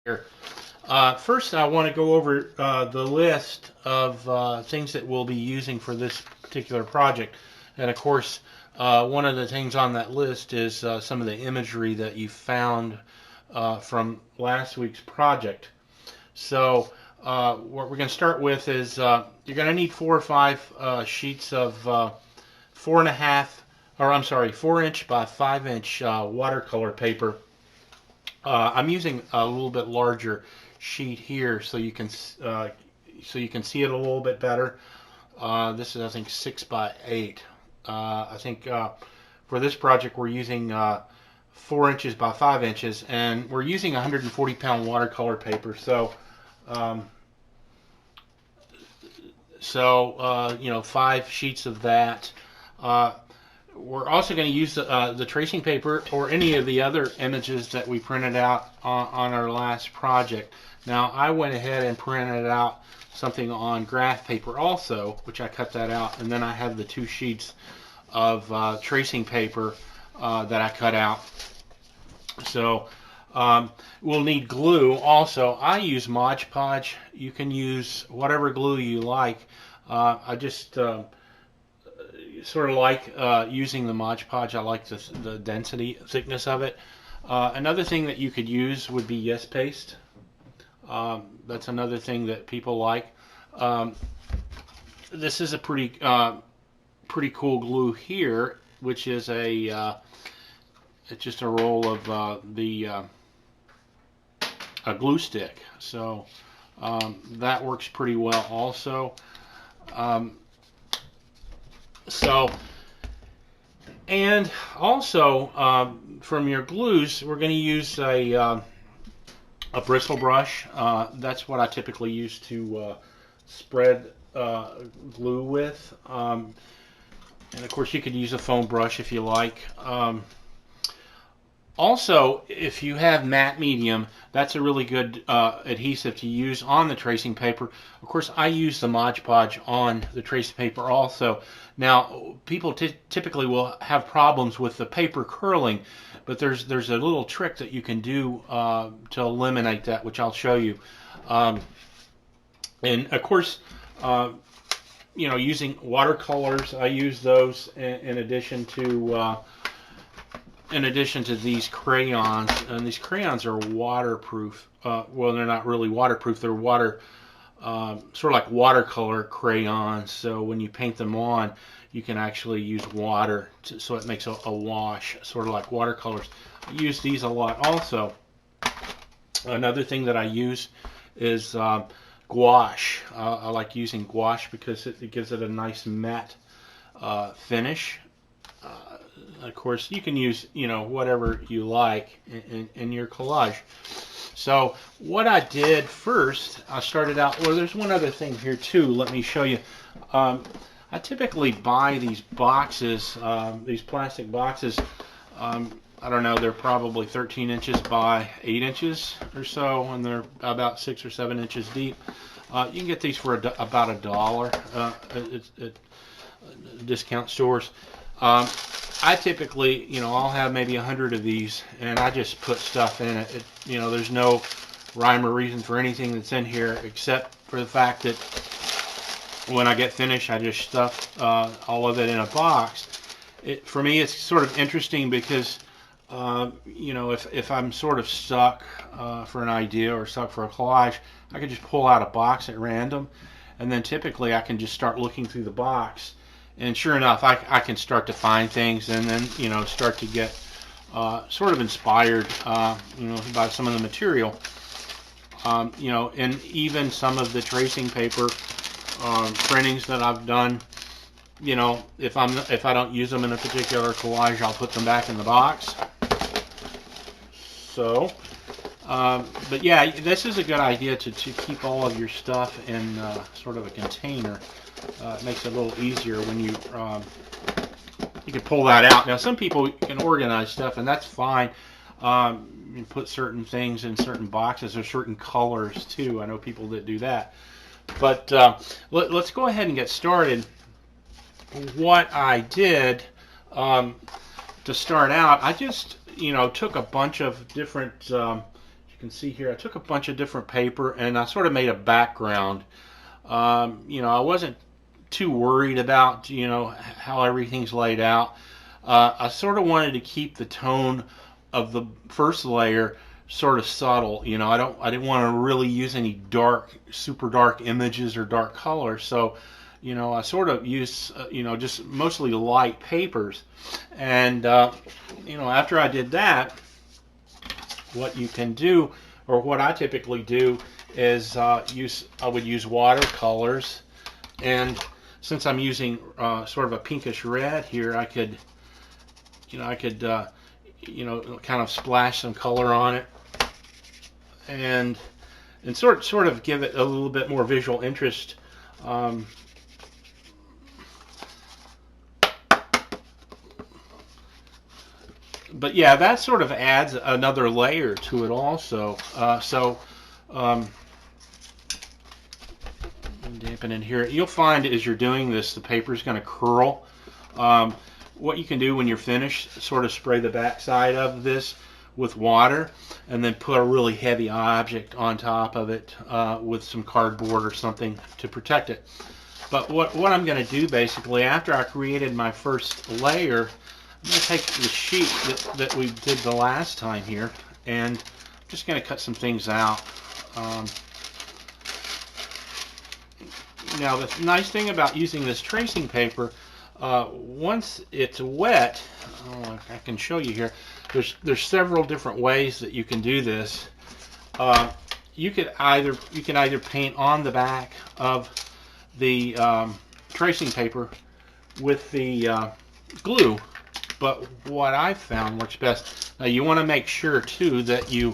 here. First, I want to go over the list of things that we'll be using for this particular project. And of course, one of the things on that list is some of the imagery that you found from last week's project. So what we're going to start with is you're going to need 4 or 5 sheets of 4-inch by 5-inch watercolor paper. I'm using a little bit larger sheet here so you can see it a little bit better. This is, I think, 6 by 8. I think for this project we're using 4 inches by 5 inches, and we're using 140-pound watercolor paper. So, you know, 5 sheets of that. We're also going to use the tracing paper or any of the other images that we printed out on our last project. Now, I went ahead and printed out something on graph paper also, which I cut that out, and then I have the 2 sheets of tracing paper that I cut out. So we'll need glue also. I use Mod Podge. You can use whatever glue you like. I just sort of like using the Mod Podge. I like the density, thickness of it. Another thing that you could use would be Yes Paste. That's another thing that people like. This is a pretty cool glue here, which is it's just a roll of a glue stick. So that works pretty well also. And also from your glues, we're going to use a bristle brush. That's what I typically use to spread glue with. And of course, you could use a foam brush if you like. Also, if you have matte medium, that's a really good adhesive to use on the tracing paper. Of course, I use the Mod Podge on the tracing paper also. Now, people typically will have problems with the paper curling, but there's a little trick that you can do to eliminate that, which I'll show you. And of course, you know, using watercolors, I use those in addition to these crayons. And these crayons are waterproof. Well, they're not really waterproof. They're sort of like watercolor crayons. So when you paint them on, you can actually use water so it makes a wash, sort of like watercolors. I use these a lot also. Another thing that I use is gouache. I like using gouache because it gives it a nice matte finish. Of course, you can use, you know, whatever you like in your collage. So what I did first, I started out, well, there's one other thing here too. Let me show you. I typically buy these boxes, these plastic boxes. I don't know, they're probably 13 inches by 8 inches or so, and they're about 6 or 7 inches deep. You can get these for about $1 at discount stores. I typically, you know, I'll have maybe 100 of these, and I just put stuff in it. You know, there's no rhyme or reason for anything that's in here except for the fact that when I get finished, I just stuff all of it in a box. For me, it's sort of interesting because, you know, if I'm sort of stuck for an idea or stuck for a collage, I can just pull out a box at random, and then typically I can just start looking through the box. And sure enough, I can start to find things, and then, you know, start to get sort of inspired, you know, by some of the material. You know, and even some of the tracing paper printings that I've done, you know, if I don't use them in a particular collage, I'll put them back in the box. So, but yeah, this is a good idea to keep all of your stuff in sort of a container. It makes it a little easier when you can pull that out. Now, some people can organize stuff, and that's fine. You put certain things in certain boxes or certain colors too. I know people that do that. But let's go ahead and get started. What I did to start out, I just, you know, took a bunch of different you can see here, I took a bunch of different paper and I sort of made a background. I wasn't too worried about, how everything's laid out. I sort of wanted to keep the tone of the first layer sort of subtle. I didn't want to really use any super dark images or dark colors. So, I sort of used, just mostly light papers. And, after I did that, what you can do, or what I typically do, is I would use watercolors. And since I'm using sort of a pinkish red here, I could kind of splash some color on it, and sort of give it a little bit more visual interest. But yeah, that sort of adds another layer to it also. Dampen in here. You'll find as you're doing this, the paper is going to curl. What you can do when you're finished, sort of spray the back side of this with water, and then put a really heavy object on top of it with some cardboard or something to protect it. But what I'm going to do basically, after I created my first layer, I'm going to take the sheet that we did the last time here, and I'm just going to cut some things out. Now, the nice thing about using this tracing paper, once it's wet, I can show you here. There's several different ways that you can do this. You can either paint on the back of the tracing paper with the glue, but what I've found works best. Now, you want to make sure too that you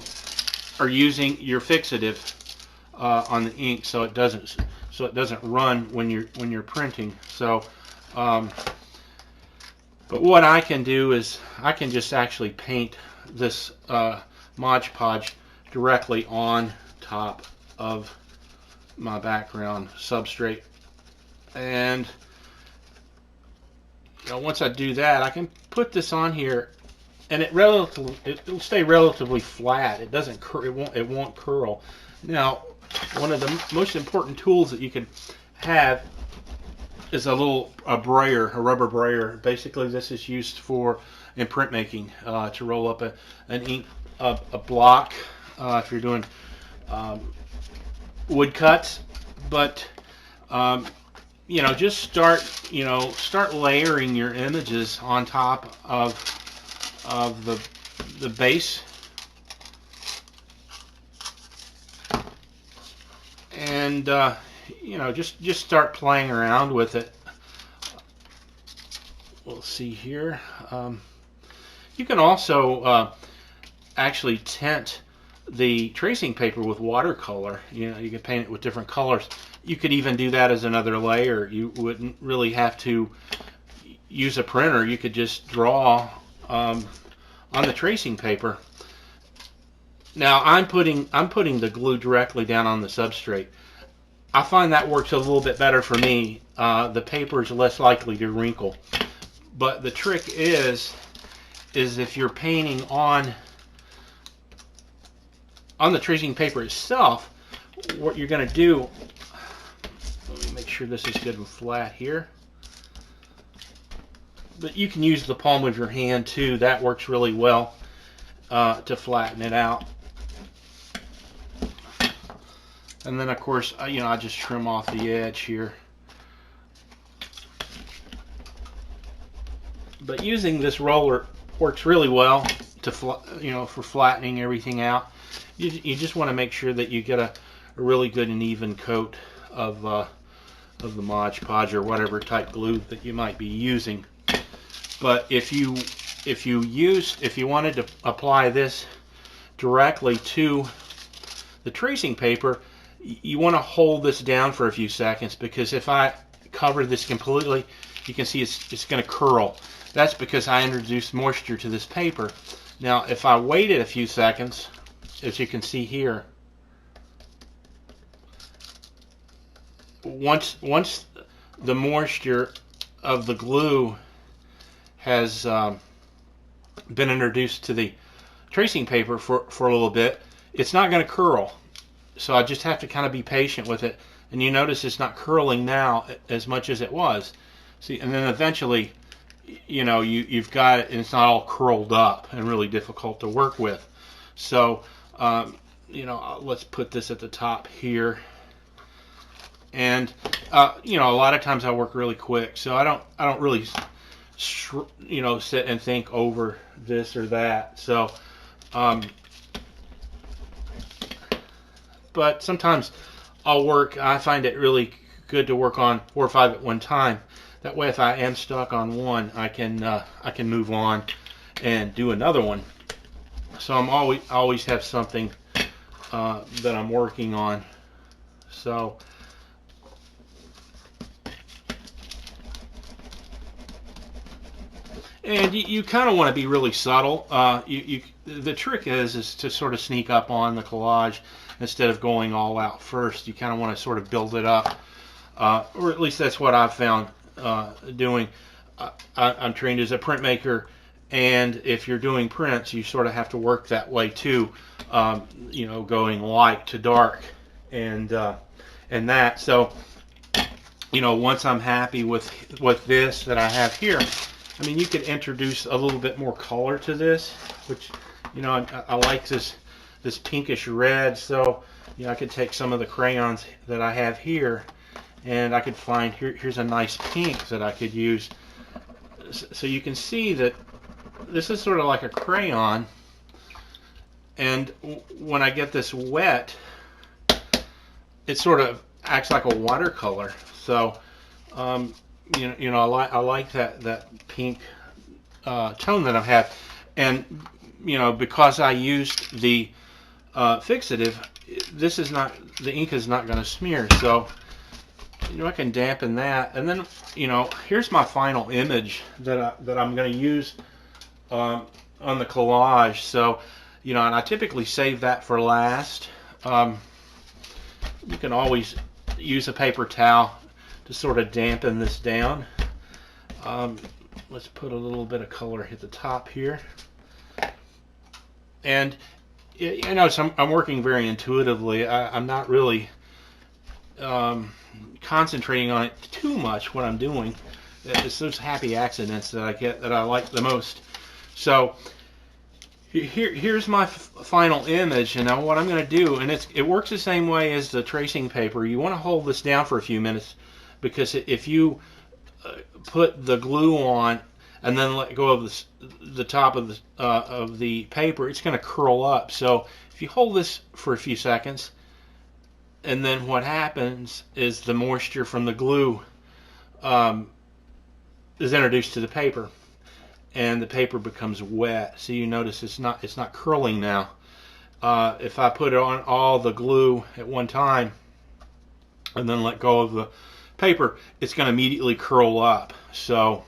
are using your fixative on the ink, so it doesn't run when you're printing. So, but what I can do is I can just actually paint this Mod Podge directly on top of my background substrate, and once I do that, I can put this on here, and it'll stay relatively flat. It won't curl. Now, one of the most important tools that you can have is a rubber brayer. Basically, this is used in printmaking to roll up an ink a block if you're doing wood cuts. But just start layering your images on top of the base, and just start playing around with it. We'll see here. You can also actually tint the tracing paper with watercolor. You can paint it with different colors. You could even do that as another layer. You wouldn't really have to use a printer. You could just draw on the tracing paper. Now I'm putting the glue directly down on the substrate. I find that works a little bit better for me. The paper is less likely to wrinkle. But the trick is if you're painting on the tracing paper itself, what you're going to do, let me make sure this is good and flat here. But you can use the palm of your hand too. That works really well to flatten it out. And then, of course, I just trim off the edge here. But using this roller works really well for flattening everything out. You just want to make sure that you get a really good and even coat of the Mod Podge or whatever type glue that you might be using. But if you wanted to apply this directly to the tracing paper, you want to hold this down for a few seconds, because if I cover this completely, you can see it's going to curl. That's because I introduced moisture to this paper. Now, if I waited a few seconds, as you can see here, once the moisture of the glue has been introduced to the tracing paper for a little bit, it's not going to curl. So I just have to kind of be patient with it. And you notice it's not curling now as much as it was. See, and then eventually, you know, you've got it, and it's not all curled up and really difficult to work with. So, you know, let's put this at the top here. And you know, a lot of times I work really quick, so I don't really, you know, sit and think over this or that. So, but sometimes I find it really good to work on 4 or 5 at one time. That way, if I am stuck on one, I can move on and do another one. So I always have something that I'm working on. So. And you kind of want to be really subtle. The trick is to sort of sneak up on the collage instead of going all out first. You kind of want to sort of build it up, or at least that's what I've found doing. I'm trained as a printmaker, and if you're doing prints, you sort of have to work that way too. You know, going light to dark, and that. So, you know, once I'm happy with this that I have here. I mean, you could introduce a little bit more color to this, which, you know, I like this pinkish red. So, you know, I could take some of the crayons that I have here, and I could find here's a nice pink that I could use. So you can see that this is sort of like a crayon, and when I get this wet, it sort of acts like a watercolor. So. You know, I like that pink tone that I have, and you know, because I used the fixative, the ink is not going to smear. So, you know, I can dampen that, and then, you know, here's my final image that I'm going to use on the collage. So, you know, and I typically save that for last. You can always use a paper towel to sort of dampen this down. Let's put a little bit of color at the top here. And you know, I'm working very intuitively. I'm not really concentrating on it too much when I'm doing. It's those happy accidents that I get that I like the most. So here's my final image, and now what I'm going to do, and it works the same way as the tracing paper. You want to hold this down for a few minutes, because if you put the glue on and then let go of the top of the paper, it's going to curl up. So if you hold this for a few seconds, and then what happens is the moisture from the glue is introduced to the paper, and the paper becomes wet. So you notice it's not curling now. If I put on all the glue at one time and then let go of the paper, it's going to immediately curl up. So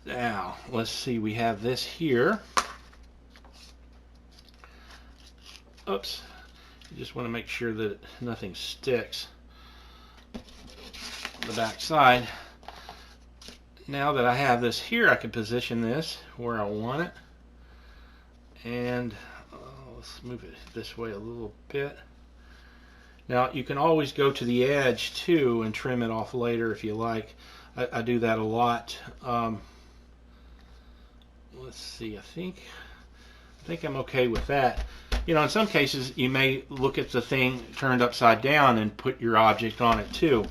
now let's see, we have this here. Oops, you just want to make sure that nothing sticks on the back side. Now that I have this here, I can position this where I want it, and let's move it this way a little bit. Now, you can always go to the edge too and trim it off later if you like. I do that a lot. Let's see, I think I'm okay with that. You know, in some cases you may look at the thing turned upside down and put your object on it too.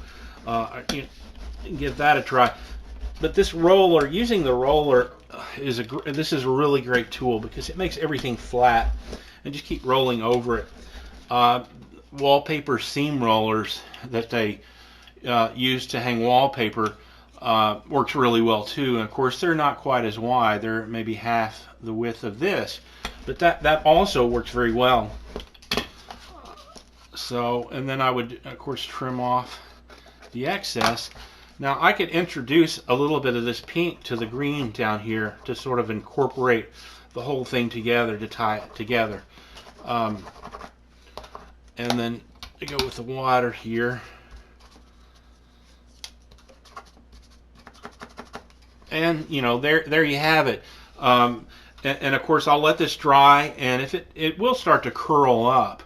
You know, give that a try. But this roller, using the roller, this is a really great tool because it makes everything flat, and just keep rolling over it. Wallpaper seam rollers that they use to hang wallpaper works really well too. And of course, they're not quite as wide; they're maybe half the width of this, but that also works very well. So, and then I would, of course, trim off the excess. Now I could introduce a little bit of this pink to the green down here to sort of incorporate the whole thing together, to tie it together. And then to go with the water here. And you know, there you have it. And of course I'll let this dry, and if it will start to curl up,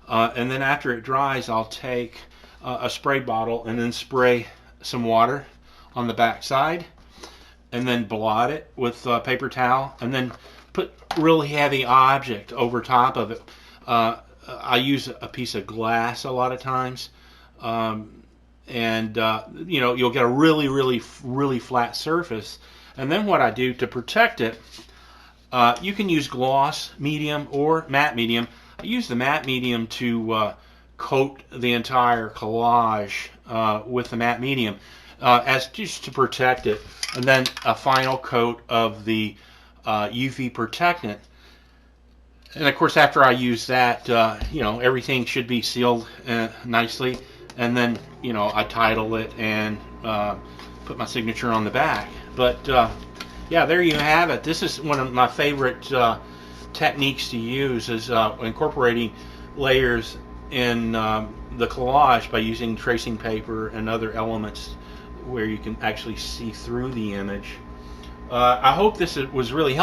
and then after it dries I'll take a spray bottle and then spray some water on the back side, and then blot it with a paper towel, and then put really heavy object over top of it. I use a piece of glass a lot of times, and you know, you'll get a really flat surface. And then what I do to protect it, you can use gloss medium or matte medium. I use the matte medium to coat the entire collage with the matte medium, as just to protect it, and then a final coat of the UV protectant. And of course, after I use that, you know, everything should be sealed nicely. And then, you know, I title it and put my signature on the back. But yeah, there you have it. This is one of my favorite techniques to use, is incorporating layers in the collage by using tracing paper and other elements where you can actually see through the image. I hope this was really helpful.